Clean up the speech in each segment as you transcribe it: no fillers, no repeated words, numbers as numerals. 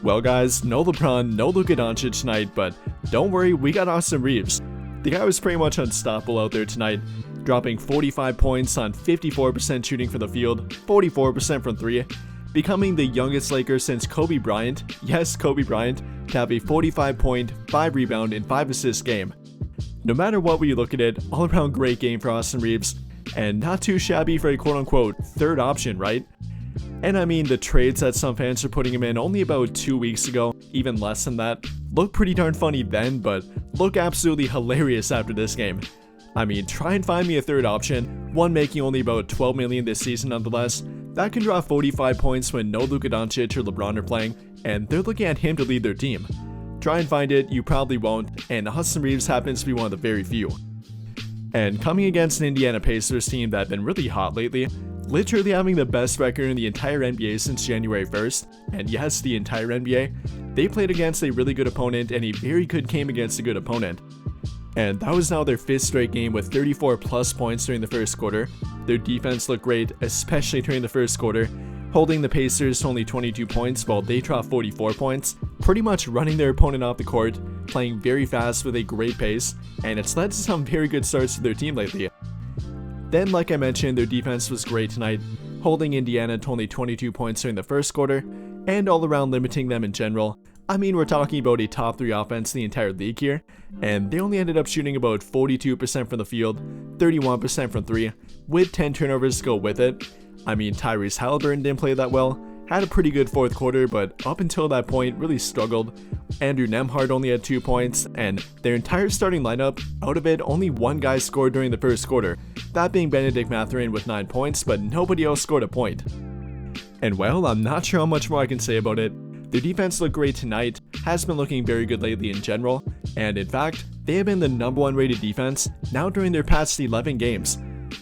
Well guys, no LeBron, no Luka Doncic tonight, but don't worry, we got Austin Reaves. The guy was pretty much unstoppable out there tonight, dropping 45 points on 54% shooting from the field, 44% from 3, becoming the youngest Laker since Kobe Bryant, yes Kobe Bryant, to have a 45-point, 5-rebound, and 5-assist game. No matter what way you look at it, all around great game for Austin Reaves, and not too shabby for a quote-unquote third option, right? And I mean, the trades that some fans are putting him in only about 2 weeks ago, even less than that, look pretty darn funny then, but look absolutely hilarious after this game. I mean, try and find me a third option, one making only about $12 million this season nonetheless, that can draw 45 points when no Luka Doncic or LeBron are playing, and they're looking at him to lead their team. Try and find it, you probably won't, and Austin Reaves happens to be one of the very few. And coming against an Indiana Pacers team that have been really hot lately, literally having the best record in the entire NBA since January 1st, and yes, the entire NBA, they played against a really good opponent and a very good game against a good opponent. And that was now their 5th straight game with 34 plus points during the first quarter. Their defense looked great, especially during the first quarter, holding the Pacers to only 22 points while they dropped 44 points, pretty much running their opponent off the court, playing very fast with a great pace, and it's led to some very good starts to their team lately. Then, like I mentioned, their defense was great tonight, holding Indiana to only 22 points during the first quarter, and all around limiting them in general. I mean, we're talking about a top 3 offense in the entire league here, and they only ended up shooting about 42% from the field, 31% from 3, with 10 turnovers to go with it. I mean, Tyrese Halliburton didn't play that well, had a pretty good fourth quarter, but up until that point really struggled. Andrew Nembhard only had 2 points, and their entire starting lineup, out of it, only one guy scored during the first quarter, that being Benedict Mathurin with 9 points, but nobody else scored a point. And well, I'm not sure how much more I can say about it. Their defense looked great tonight, has been looking very good lately in general, and in fact, they have been the #1 rated defense now during their past 11 games.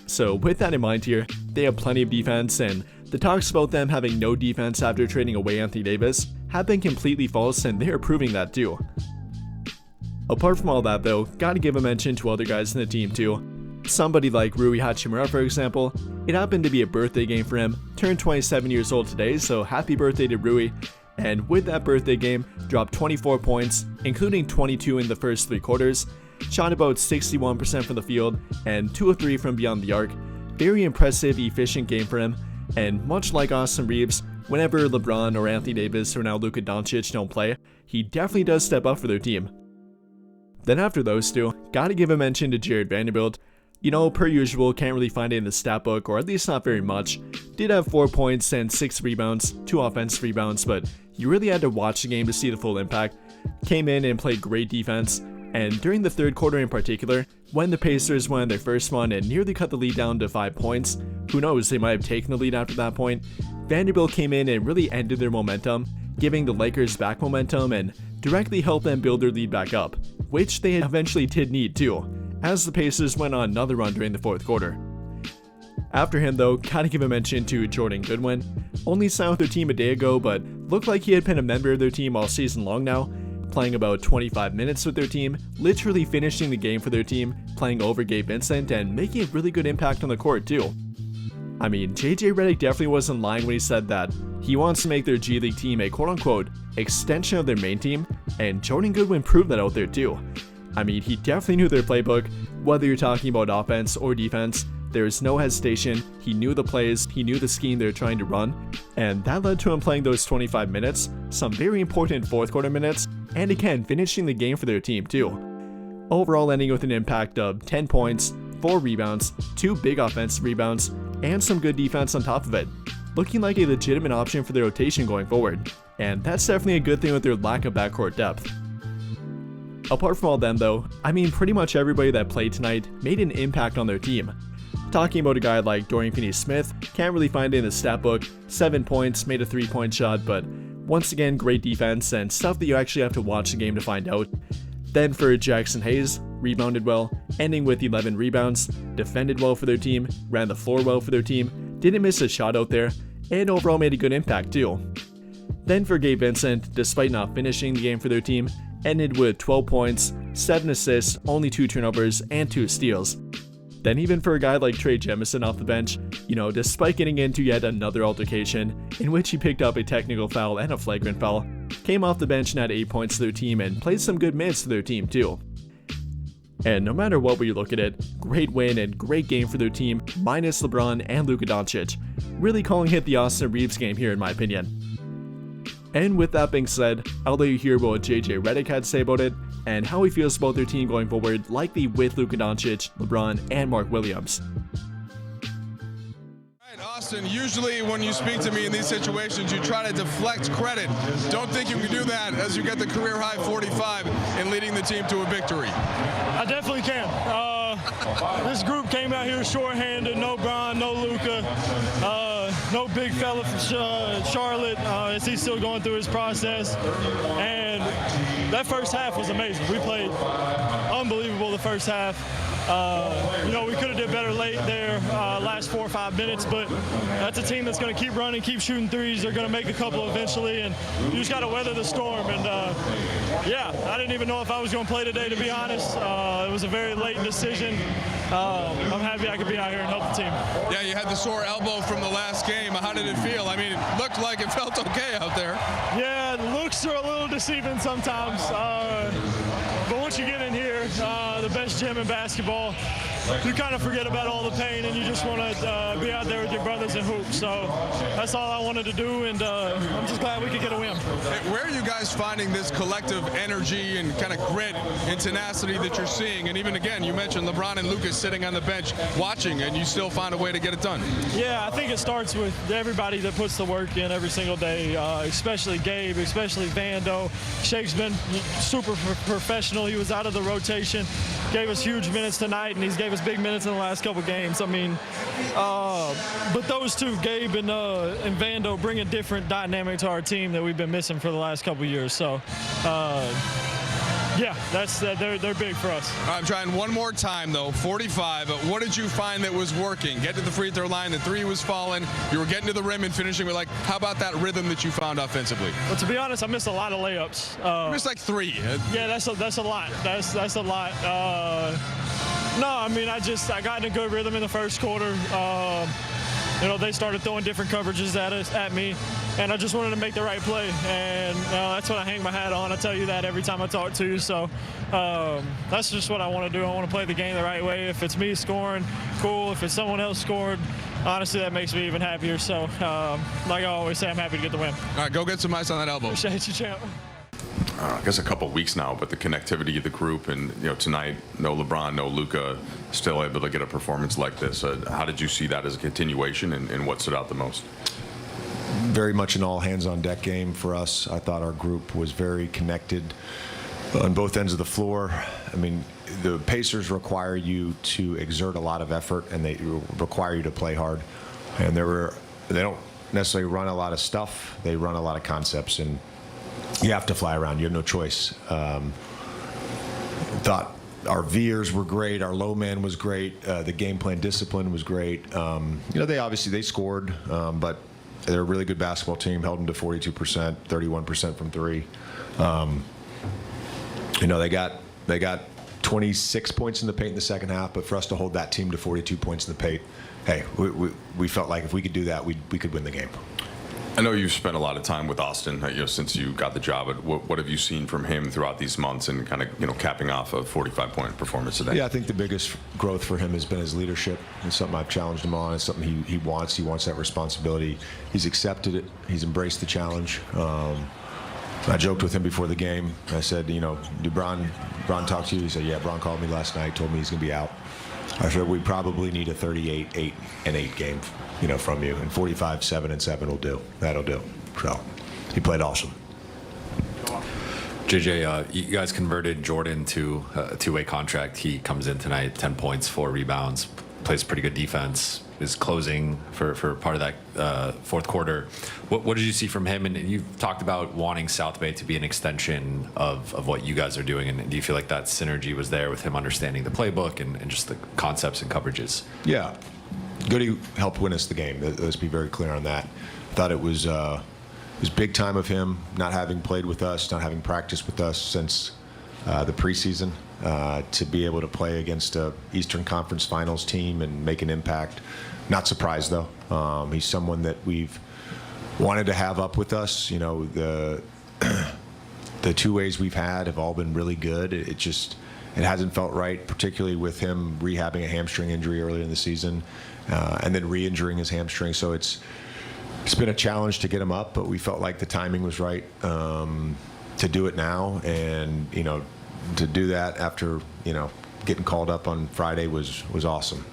So with that in mind here, they have plenty of defense, and the talks about them having no defense after trading away Anthony Davis have been completely false, and they are proving that too. Apart from all that though, gotta give a mention to other guys in the team too. Somebody like Rui Hachimura, for example, it happened to be a birthday game for him, turned 27 years old today, so happy birthday to Rui. And with that birthday game, dropped 24 points, including 22 in the first 3 quarters, shot about 61% from the field, and 2 of 3 from beyond the arc. Very impressive, efficient game for him, and much like Austin Reaves, whenever LeBron or Anthony Davis or now Luka Doncic don't play, he definitely does step up for their team. Then after those two, gotta give a mention to Jared Vanderbilt. You know, per usual, can't really find it in the stat book, or at least not very much. Did have 4 points and 6 rebounds, 2 offensive rebounds, but you really had to watch the game to see the full impact. Came in and played great defense, and during the third quarter in particular, when the Pacers won their first one and nearly cut the lead down to 5 points, who knows, they might have taken the lead after that point, Vanderbilt came in and really ended their momentum, giving the Lakers back momentum and directly helped them build their lead back up, which they eventually did need too, as the Pacers went on another run during the fourth quarter. After him though, gotta give a mention to Jordan Goodwin. Only signed with their team a day ago, but looked like he had been a member of their team all season long now, playing about 25 minutes with their team, literally finishing the game for their team, playing over Gabe Vincent, and making a really good impact on the court too. I mean, JJ Redick definitely wasn't lying when he said that he wants to make their G League team a quote-unquote extension of their main team, and Jordan Goodwin proved that out there too. I mean, he definitely knew their playbook, whether you're talking about offense or defense. There was no hesitation, he knew the plays, he knew the scheme they were trying to run, and that led to him playing those 25 minutes, some very important fourth quarter minutes, and again, finishing the game for their team too. Overall ending with an impact of 10 points, 4 rebounds, 2 big offensive rebounds, and some good defense on top of it, looking like a legitimate option for their rotation going forward, and that's definitely a good thing with their lack of backcourt depth. Apart from all them though, I mean pretty much everybody that played tonight made an impact on their team. Talking about a guy like Dorian Finney-Smith, can't really find it in the stat book, 7 points, made a 3-point shot, but once again great defense and stuff that you actually have to watch the game to find out. Then for Jackson Hayes, rebounded well, ending with 11 rebounds, defended well for their team, ran the floor well for their team, didn't miss a shot out there, and overall made a good impact too. Then for Gabe Vincent, despite not finishing the game for their team, ended with 12 points, 7 assists, only 2 turnovers, and 2 steals. Then even for a guy like Trey Jemison off the bench, you know, despite getting into yet another altercation in which he picked up a technical foul and a flagrant foul, came off the bench and had 8 points to their team and played some good minutes to their team too. And no matter what way you look at it, great win and great game for their team, minus LeBron and Luka Doncic. Really calling it the Austin Reaves game here in my opinion. And with that being said, I'll let you hear what JJ Redick had to say about it, and how he feels about their team going forward, likely with Luka Doncic, LeBron, and Mark Williams. Austin, usually when you speak to me in these situations, you try to deflect credit. Don't think you can do that as you get the career high 45 in leading the team to a victory. I definitely can. This group came out here shorthanded, no Bron, no Luka, no big fella from Charlotte as he's still going through his process. And that first half was amazing. We played unbelievable the first half. We could have did better late there, last 4 or 5 minutes, but that's a team that's going to keep running, keep shooting threes. They're going to make a couple eventually, and you just got to weather the storm. And I didn't even know if I was going to play today, to be honest. It was a very late decision. I'm happy I could be out here and help the team. Yeah, you had the sore elbow from the last game. How did it feel? I mean, it looked like it felt okay out there. Yeah, looks are a little deceiving sometimes. But once you get in here, the best gym in basketball, you kind of forget about all the pain and you just want to be out there with your brothers and hoop. So that's all I wanted to do, and I'm just glad we could get a win. Where are you guys finding this collective energy and kind of grit and tenacity that you're seeing? And even again, you mentioned LeBron and Lucas sitting on the bench watching, and you still find a way to get it done. Yeah, I think it starts with everybody that puts the work in every single day, especially Gabe, especially Vando. Shake's been super professional. He was out of the rotation, gave us huge minutes tonight, and he's gave us big minutes in the last couple games. I mean, but those two, Gabe and Vando, bring a different dynamic to our team that we've been missing for the last couple years. So, yeah, they're big for us. All right, I'm trying one more time, though. 45. What did you find that was working? Get to the free throw line, the three was falling. You were getting to the rim and finishing. We're like, how about that rhythm that you found offensively? Well, to be honest, I missed a lot of layups. You missed like 3. Yeah, that's a lot. That's a lot. No, I mean, I got in a good rhythm in the first quarter. They started throwing different coverages at me, and I just wanted to make the right play, and that's what I hang my hat on. I tell you that every time I talk to you, so that's just what I want to do. I want to play the game the right way. If it's me scoring, cool. If it's someone else scoring, honestly, that makes me even happier. So, like I always say, I'm happy to get the win. All right, go get some ice on that elbow. Appreciate you, champ. I guess a couple of weeks now, but the connectivity of the group, and tonight, no LeBron, no Luka, still able to get a performance like this. How did you see that as a continuation, and what stood out the most? Very much an all hands on deck game for us. I thought our group was very connected on both ends of the floor. I mean, the Pacers require you to exert a lot of effort, and they require you to play hard. And they don't necessarily run a lot of stuff. They run a lot of concepts, and you have to fly around. You have no choice. Thought our veers were great. Our low man was great. The game plan discipline was great. They scored, but they're a really good basketball team. Held them to 42%, 31% from three. They got 26 points in the paint in the second half, but for us to hold that team to 42 points in the paint, hey, we felt like if we could do that, we could win the game. I know you've spent a lot of time with Austin, since you got the job. What have you seen from him throughout these months, and kind of, capping off a 45-point performance today? Yeah, I think the biggest growth for him has been his leadership. It's something I've challenged him on. It's something he wants. He wants that responsibility. He's accepted it. He's embraced the challenge. I joked with him before the game. I said, did Bron talk to you? He said, yeah, Bron called me last night, told me he's going to be out. I said, we probably need a 38, 8-8 game, from you. And 45, 7-7 will do. That'll do. So he played awesome. JJ, you guys converted Jordan to a two-way contract. He comes in tonight, 10 points, 4 rebounds, plays pretty good defense, is closing for part of that fourth quarter. What did you see from him? And you've talked about wanting South Bay to be an extension of what you guys are doing. And do you feel like that synergy was there with him understanding the playbook and just the concepts and coverages? Yeah. Goody helped win us the game. Let's be very clear on that. I thought it was big time of him not having played with us, not having practiced with us since the preseason, to be able to play against a Eastern Conference Finals team and make an impact. Not surprised, though. He's someone that we've wanted to have up with us. the two ways we've had have all been really good. It hasn't felt right, particularly with him rehabbing a hamstring injury earlier in the season, and then re-injuring his hamstring. So it's been a challenge to get him up, but we felt like the timing was right to do it now, and to do that after getting called up on Friday was awesome.